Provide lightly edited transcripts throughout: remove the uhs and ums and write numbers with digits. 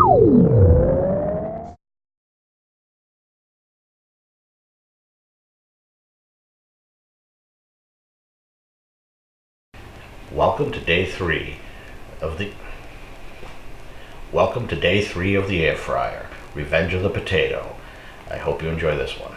Welcome to day three of the air fryer, Revenge of the Potato. I hope you enjoy this one.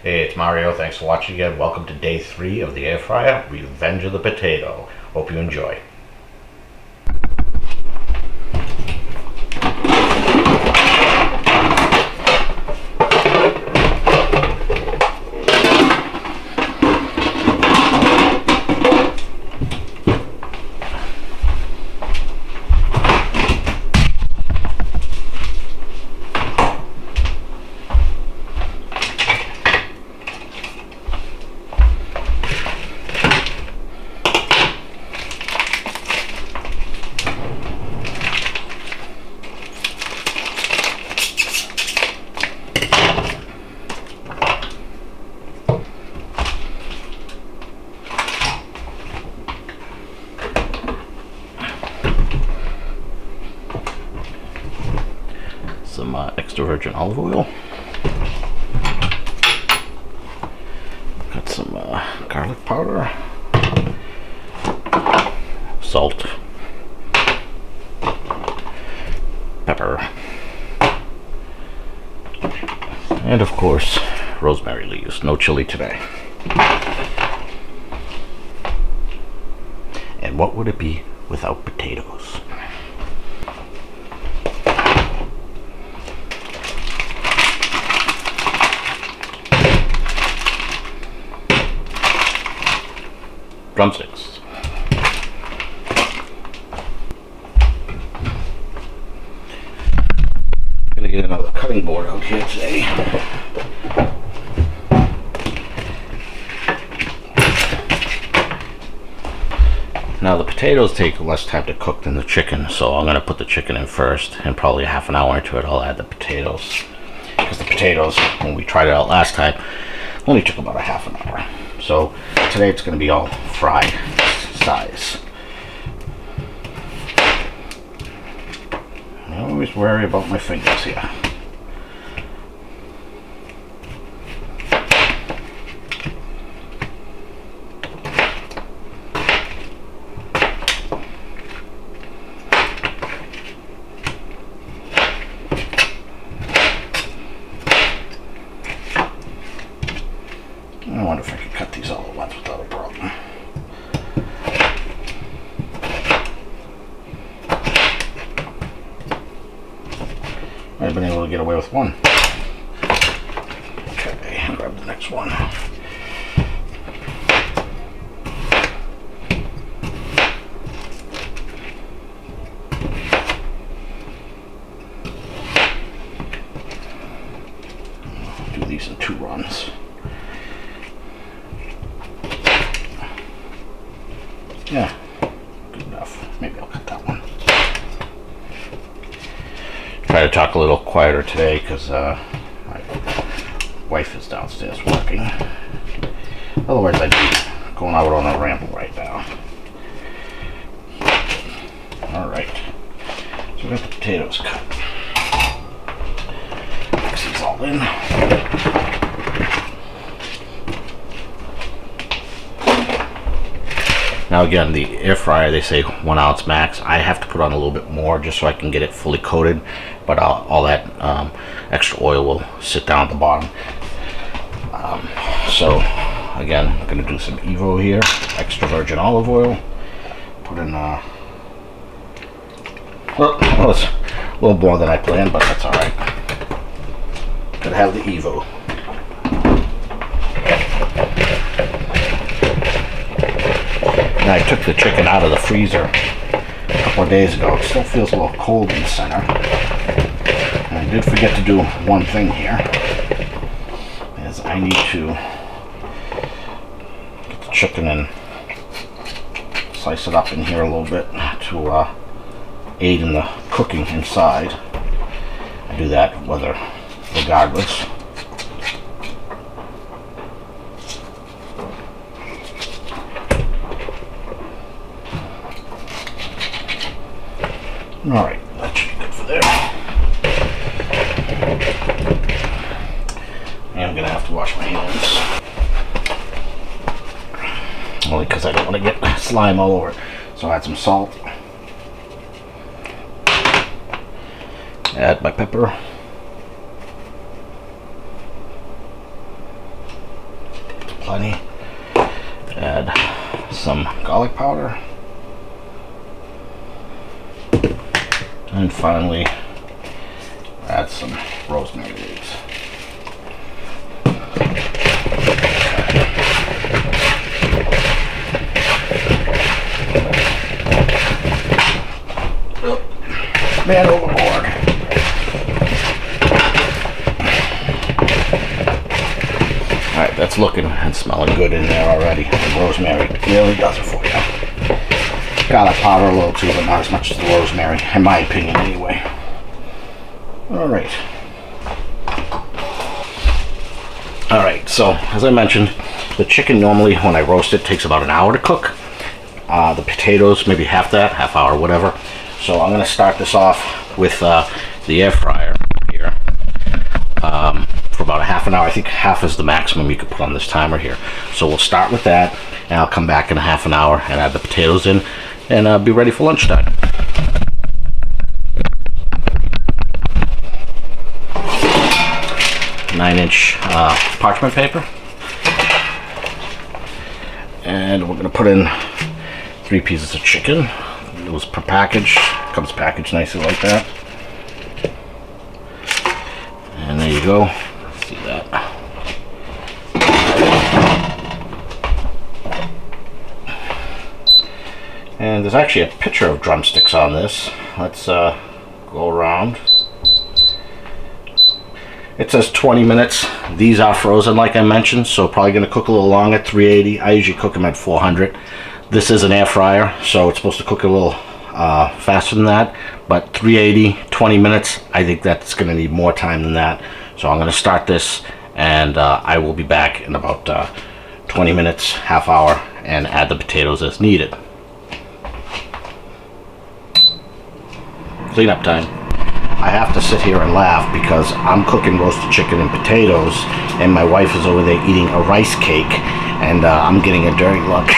Hey, it's Mario. Thanks for watching again. Welcome to day three of the air fryer, Revenge of the Potato. Hope you enjoy. Some extra virgin olive oil. Got some garlic powder, salt, pepper, and of course rosemary leaves. No chili today. And what would it be without potatoes? Drumsticks. Gonna get another cutting board out here today. Now the potatoes take less time to cook than the chicken, so I'm gonna put the chicken in first, and probably half an hour into it I'll add the potatoes. Because the potatoes, when we tried it out last time, only took about a half an hour. So today it's going to be all fried size. I always worry about my fingers here. I wonder if I could cut these all at once without a problem. I've been able to get away with one. Okay, grab the next one. Do these in 2 runs. Yeah, good enough. Maybe I'll cut that one. Try to talk a little quieter today because my wife is downstairs working. Otherwise I'd be going out on a ramble right now. Alright, so we got the potatoes cut. Mix these all in. Now again, the air fryer, they say 1 ounce max. I have to put on a little bit more just so I can get it fully coated, but all that extra oil will sit down at the bottom. So again, I'm going to do some Evo here, extra virgin olive oil. Put in well, it's a little more than I planned, but that's alright. Gotta have the Evo. And I took the chicken out of the freezer a couple of days ago. It still feels a little cold in the center. And I did forget to do one thing here, is I need to get the chicken and slice it up in here a little bit to aid in the cooking inside. I do that regardless. Alright, that should be good for there. I'm gonna have to wash my hands. Only because I don't want to get slime all over it. So I'll add some salt. Add my pepper. Plenty. Add some garlic powder. And finally, add some rosemary leaves. Man overboard. Alright, that's looking and smelling good in there already. The rosemary really does it for you. Garlic powder a little too, but not as much as the rosemary, in my opinion anyway. Alright. Alright, so as I mentioned, the chicken normally when I roast it takes about an hour to cook. The potatoes, maybe half that, half hour, whatever. So I'm going to start this off with the air fryer here for about a half an hour. I think half is the maximum you could put on this timer here. So we'll start with that, and I'll come back in a half an hour and add the potatoes in, and be ready for lunchtime. Nine-inch parchment paper, and we're going to put in 3 pieces of chicken. It was per package, comes packaged nicely like that. And there you go. See that? And there's actually a picture of drumsticks on this. Let's go around. It says 20 minutes. These are frozen like I mentioned, so probably going to cook a little longer at 380. I usually cook them at 400. This is an air fryer, so it's supposed to cook a little faster than that, but 380, 20 minutes, I think that's going to need more time than that. So I'm going to start this, and I will be back in about 20 minutes, half hour, and add the potatoes as needed. Cleanup time. I have to sit here and laugh because I'm cooking roasted chicken and potatoes, and my wife is over there eating a rice cake, and I'm getting a dirty look.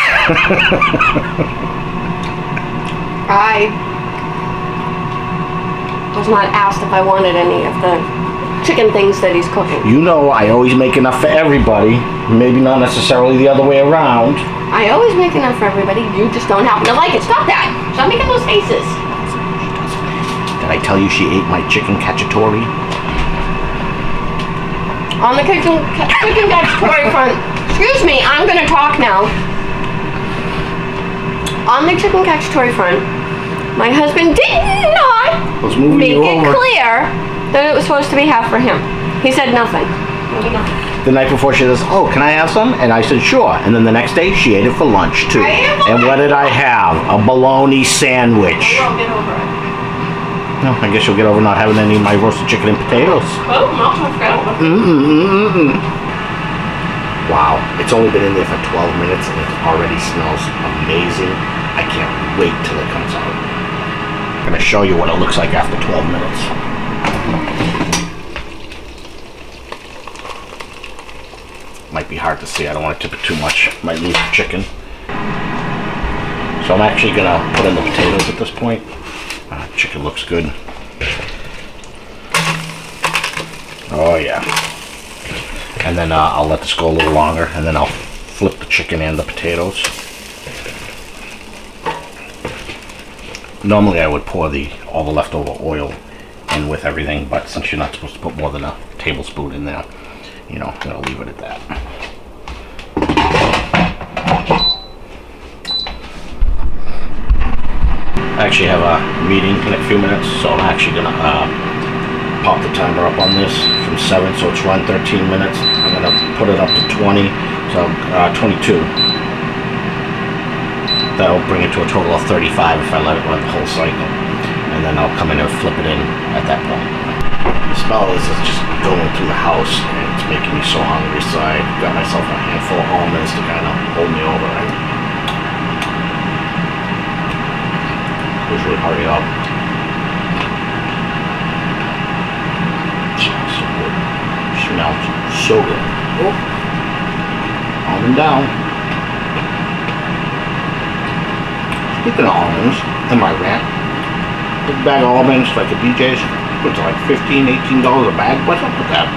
I was not asked if I wanted any of the chicken things that he's cooking. You know I always make enough for everybody, maybe not necessarily the other way around. I always make enough for everybody, you just don't happen to like it. Stop that! Stop making those faces. Did I tell you she ate my chicken cacciatore? On the chicken cacciatore front, excuse me, I'm gonna talk now. On the chicken cacciatore front, my husband did not make it clear that it was supposed to be half for him. He said nothing. The night before she says, oh, can I have some? And I said, sure. And then the next day she ate it for lunch too. And what did I have? A bologna sandwich. I'll get over it. No, I guess you'll get over not having any of my roasted chicken and potatoes. Oh, I'll get over it. Wow, it's only been in there for 12 minutes and it already smells amazing. I can't wait till it comes out. I'm going to show you what it looks like after 12 minutes. Might be hard to see, I don't want to tip it too much. Might lose the chicken. So I'm actually going to put in the potatoes at this point. Chicken looks good. Oh yeah. And then I'll let this go a little longer, and then I'll flip the chicken and the potatoes. Normally I would pour all the leftover oil in with everything, but since you're not supposed to put more than a tablespoon in there, you know, I'm going to leave it at that. I actually have a meeting in a few minutes, so I'm actually going to pop the timer up on this from 7, so it's run 13 minutes. I'm going to put it up to 20, so 22. That'll bring it to a total of 35 if I let it run the whole cycle. And then I'll come in and flip it in at that point. The smell is just going through the house, and it's making me so hungry, so I got myself a handful of almonds to kind of hold me over. Usually hurry up. So good. Oh. Almond down. Speaking of almonds, in my rant, big bag of almonds like a BJ's, what's it, like $15, $18 a bag? What's up with that?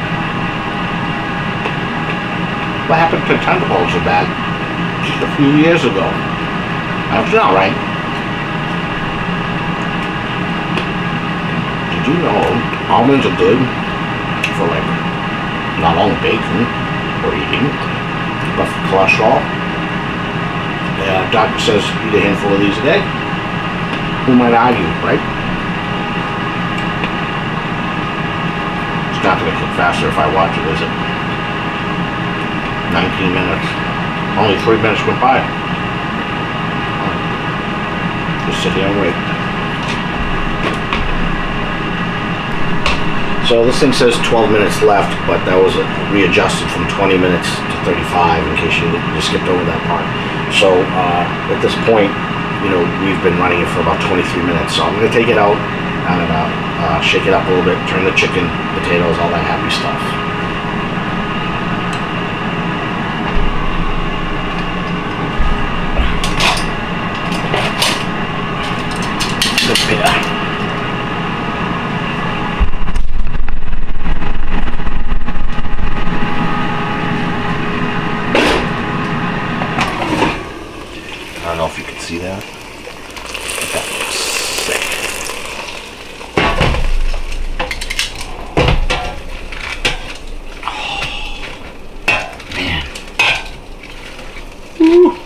What happened to $10 a bag just a few years ago? That's not right. Did you know almonds are good for like not only baking or eating, but for cholesterol? Yeah, doctor says eat a handful of these a day. Who might argue, right? It's not going to cook faster if I watch it, is it? 19 minutes. Only 3 minutes went by. Just sit here and wait. So this thing says 12 minutes left, but that was readjusted from 20 minutes to 35 in case you skipped over that part. So at this point, you know, we've been running it for about 23 minutes. So I'm going to take it out and shake it up a little bit, turn the chicken, potatoes, all that happy stuff. Prepare. I don't know if you can see that, but that looks sick. Oh, man. Woo.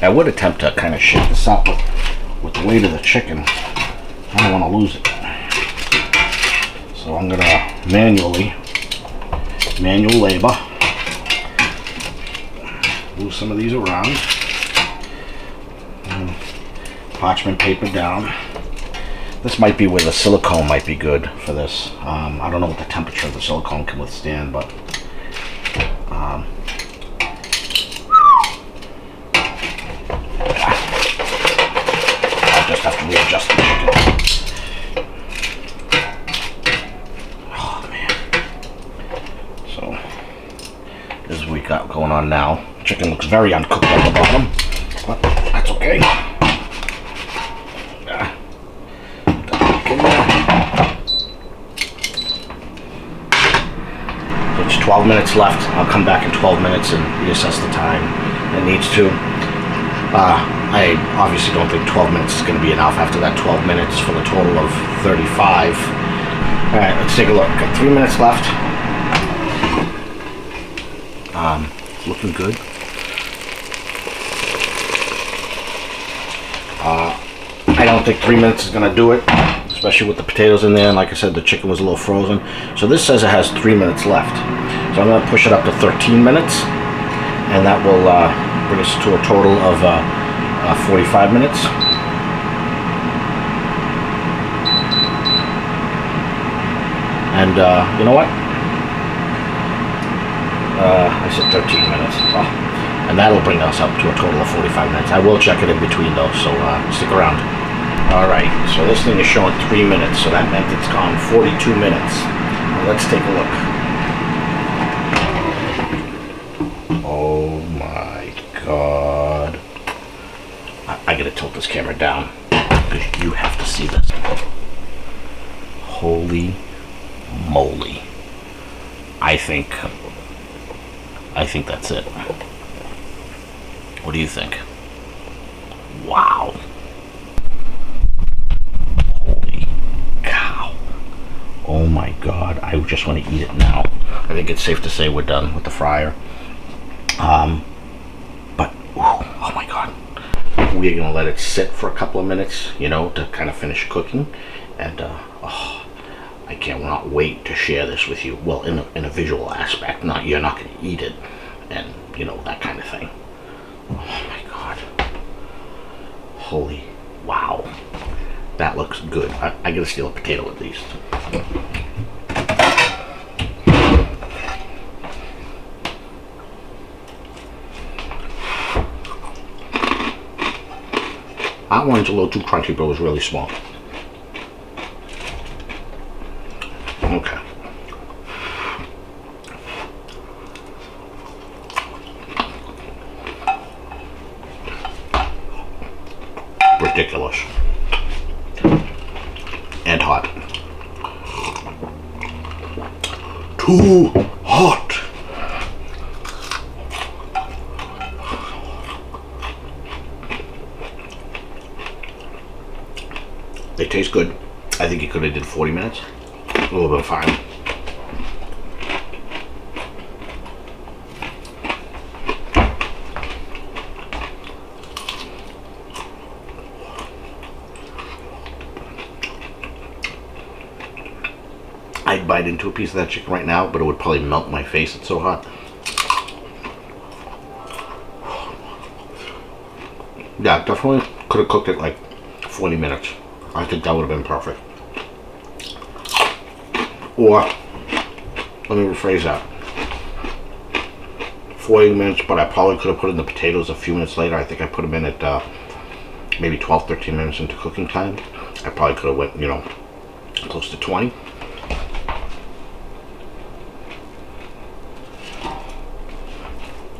I would attempt to kind of shake this up with the weight of the chicken. I don't want to lose it. So I'm going to manual labor. Move some of these around. And parchment paper down. This might be where the silicone might be good for this. I don't know what the temperature of the silicone can withstand, but I'll just have to readjust the chicken. Oh man. So this is what we got going on now. Chicken looks very uncooked at the bottom, but that's okay. So it's 12 minutes left. I'll come back in 12 minutes and reassess the time it needs to. I obviously don't think 12 minutes is going to be enough after that 12 minutes for the total of 35. Alright, let's take a look. Got 3 minutes left. Looking good. I don't think 3 minutes is going to do it, especially with the potatoes in there, and like I said, the chicken was a little frozen. So this says it has 3 minutes left. So I'm going to push it up to 13 minutes, and that will bring us to a total of 45 minutes. And you know what? I said 13 minutes. Oh. And that'll bring us up to a total of 45 minutes. I will check it in between though, so stick around. Alright, so this thing is showing 3 minutes, so that meant it's gone 42 minutes. Now let's take a look. Oh my god. I gotta tilt this camera down, because you have to see this. Holy moly. I think that's it. What do you think? Wow. Holy cow. Oh my god, I just want to eat it now. I think it's safe to say we're done with the fryer. But, oh my god. We're gonna let it sit for a couple of minutes, you know, to kind of finish cooking. And, oh, I cannot wait to share this with you. Well, in a visual aspect, you're not gonna eat it, and, you know, that kind of thing. Oh my god. Holy wow. That looks good. I gotta steal a potato at least. That one's a little too crunchy, but it was really small. too hot. They taste good. I think you could have did 40 minutes. A little bit fine. I'd bite into a piece of that chicken right now, but it would probably melt my face. It's so hot. Yeah, definitely could have cooked it like 40 minutes. I think that would have been perfect. Or, let me rephrase that. 40 minutes, but I probably could have put in the potatoes a few minutes later. I think I put them in at maybe 12, 13 minutes into cooking time. I probably could have went, you know, close to 20.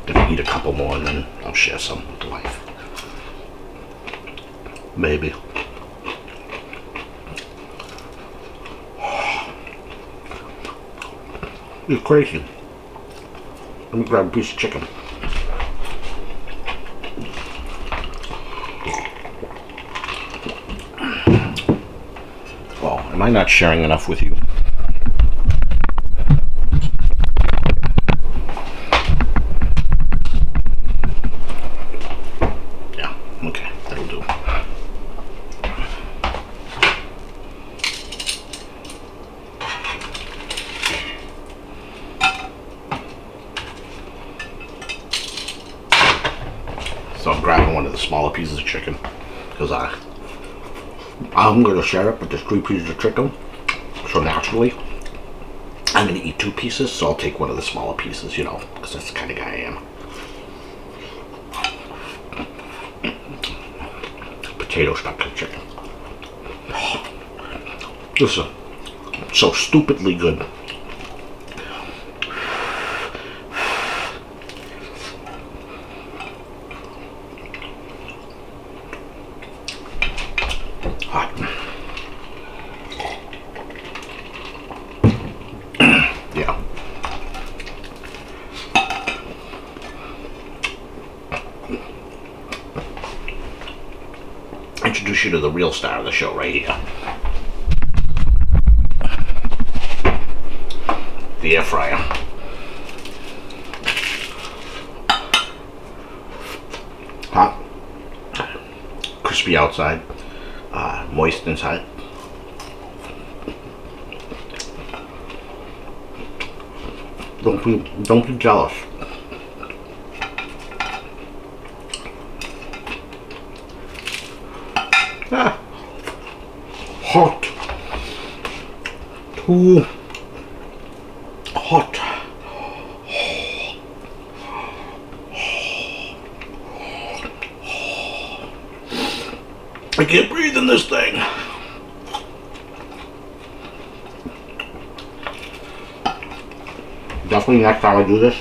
Gonna eat a couple more and then I'll share some with the wife. Maybe. It's crazy. Let me grab a piece of chicken. Oh, am I not sharing enough with you? Yeah, okay, that'll do. So I'm grabbing one of the smaller pieces of chicken because I'm going to share it, but there's 3 pieces of chicken. So naturally, I'm going to eat 2 pieces, so I'll take one of the smaller pieces, you know, because that's the kind of guy I am. Potato stuck in chicken. This is so stupidly good. Hot. Yeah. Introduce you to the real star of the show right here. The air fryer. Hot. Crispy outside. Moist inside. Don't be jealous. Ah, hot. Too hot. I can't breathe in this thing. Definitely next time I do this,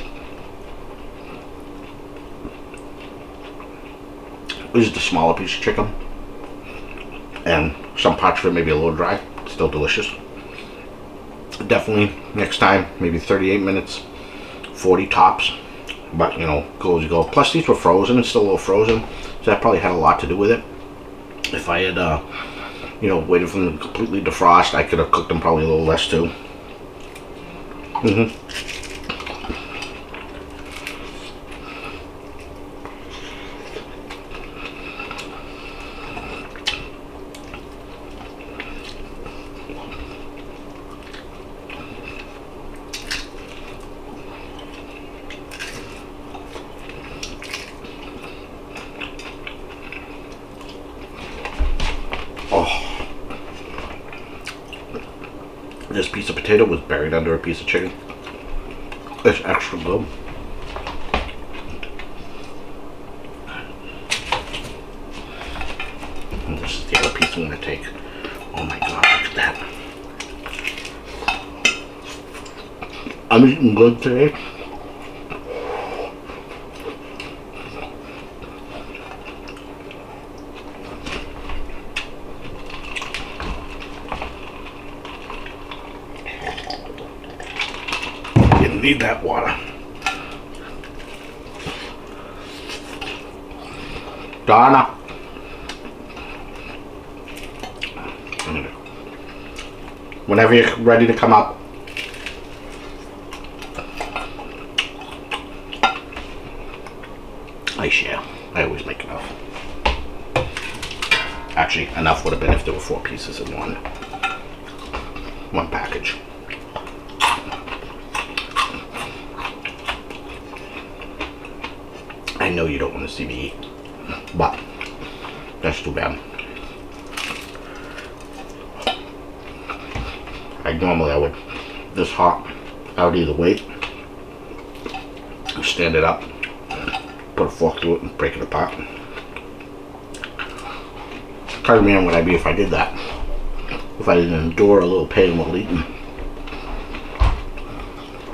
is the smaller piece of chicken. And some parts of it may be a little dry, still delicious. Definitely next time, maybe 38 minutes, 40 tops. But you know, go as you go. Plus these were frozen, it's still a little frozen, so that probably had a lot to do with it. If I had, you know, waited for them to completely defrost, I could have cooked them probably a little less too. This piece of potato was buried under a piece of chicken. It's extra good. And this is the other piece I'm going to take. Oh my god, look at that. I'm eating good today. Need that water. Donna. Whenever you're ready to come up. I share. I always make enough. Actually, enough would have been if there were 4 pieces in one package. I know you don't want to see me eat, but that's too bad. Normally I would, this hot, I would either wait, stand it up, put a fork through it and break it apart. Kind of man would I be if I did that, if I didn't endure a little pain while eating.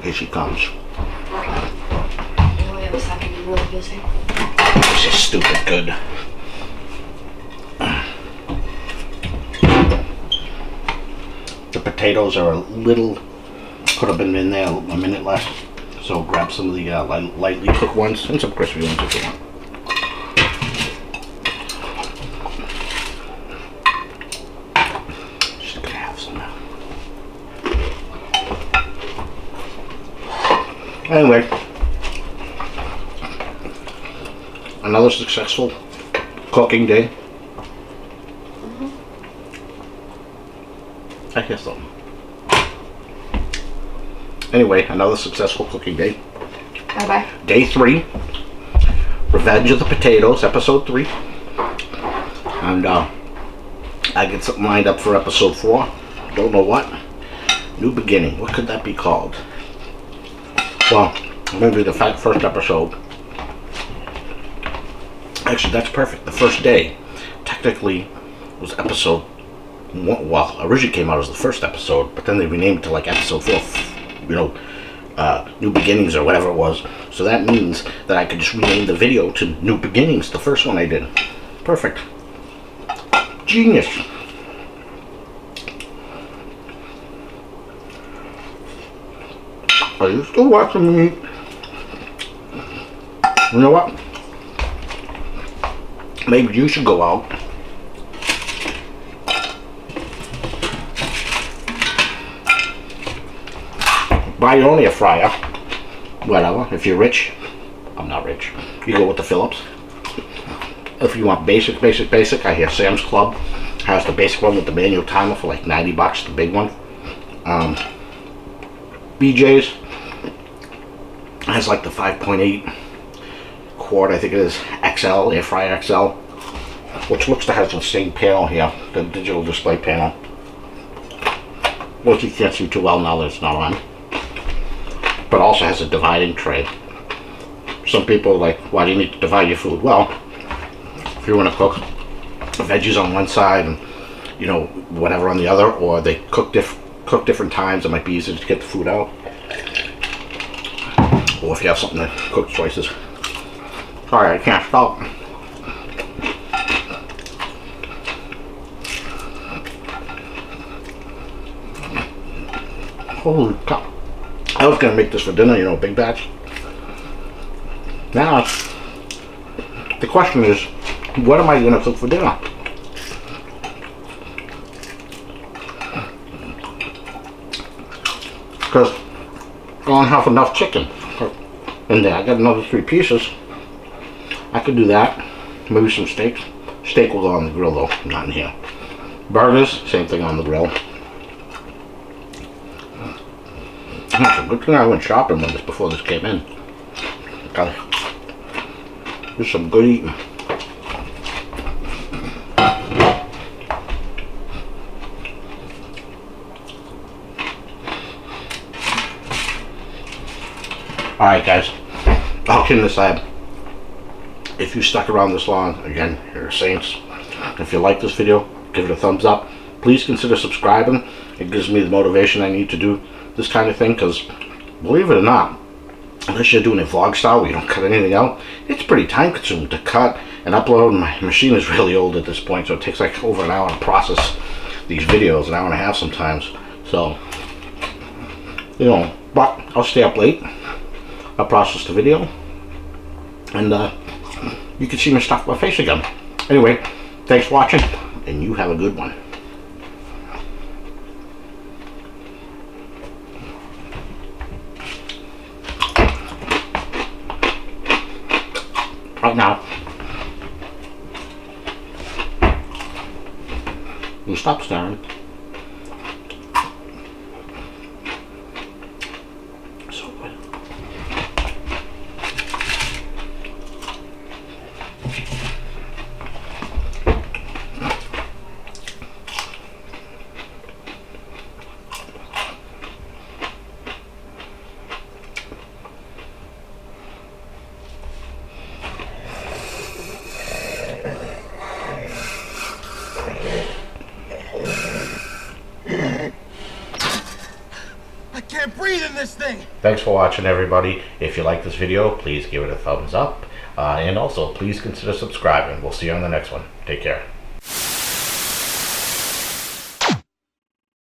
Here she comes. I only have a second, I'm really busy. This is stupid good. The potatoes are a little, could have been in there a minute less, so grab some of the lightly cooked ones and some crispy ones if you want. Just gonna have some now. Anyway, another successful cooking day. I hear something. Anyway, another successful cooking day. Bye-bye. Day 3. Revenge of the Potatoes, episode 3. And I get something lined up for episode 4. Don't know what. New beginning. What could that be called? Well, I'm going to do the first episode. Actually, that's perfect. The first day technically was episode 1. Well, originally came out as the first episode, but then they renamed it to like episode 4, you know, New Beginnings or whatever it was. So that means that I could just rename the video to New Beginnings, the first one I did. Perfect. Genius. Are you still watching me? You know what? Maybe you should go out buy your own air fryer. Whatever. If you're rich. I'm not rich. You go with the Philips. If you want basic, I hear Sam's Club has the basic one with the manual timer for like $90, the big one. BJ's has like the 5.8 quart, I think it is, XL, air fryer XL, which looks to have the same panel here, the digital display panel, which you can't see too well now that it's not on, but also has a dividing tray. Some people are like, why do you need to divide your food? Well, if you want to cook veggies on one side and, you know, whatever on the other, or they cook different times, it might be easier to get the food out. Or if you have something to cook choices. Sorry, I can't stop. Holy cow. I was gonna make this for dinner, you know, big batch. Now, the question is, what am I gonna cook for dinner? Because I don't have enough chicken in there. I got another 3 pieces. I could do that. Maybe some steaks. Steak will go on the grill though, not in here. Burgers, same thing on the grill. It's a good thing I went shopping with this before this came in. Okay. There's some good eating. Alright guys, all kidding aside, if you stuck around this long, again, you're saints. If you like this video, give it a thumbs up. Please consider subscribing. It gives me the motivation I need to do this kind of thing, because believe it or not, unless you're doing a vlog style where you don't cut anything out, it's pretty time consuming to cut and upload. My machine is really old at this point, so it takes like over an hour to process these videos, an hour and a half sometimes. So, you know, But I'll stay up late. I'll process the video. And you can see me stuff my face again. Anyway, thanks for watching, and you have a good one. Right now, you stop staring. So good. I can't breathe in this thing! Thanks for watching, everybody. If you like this video, please give it a thumbs up. And also, please consider subscribing. We'll see you on the next one. Take care.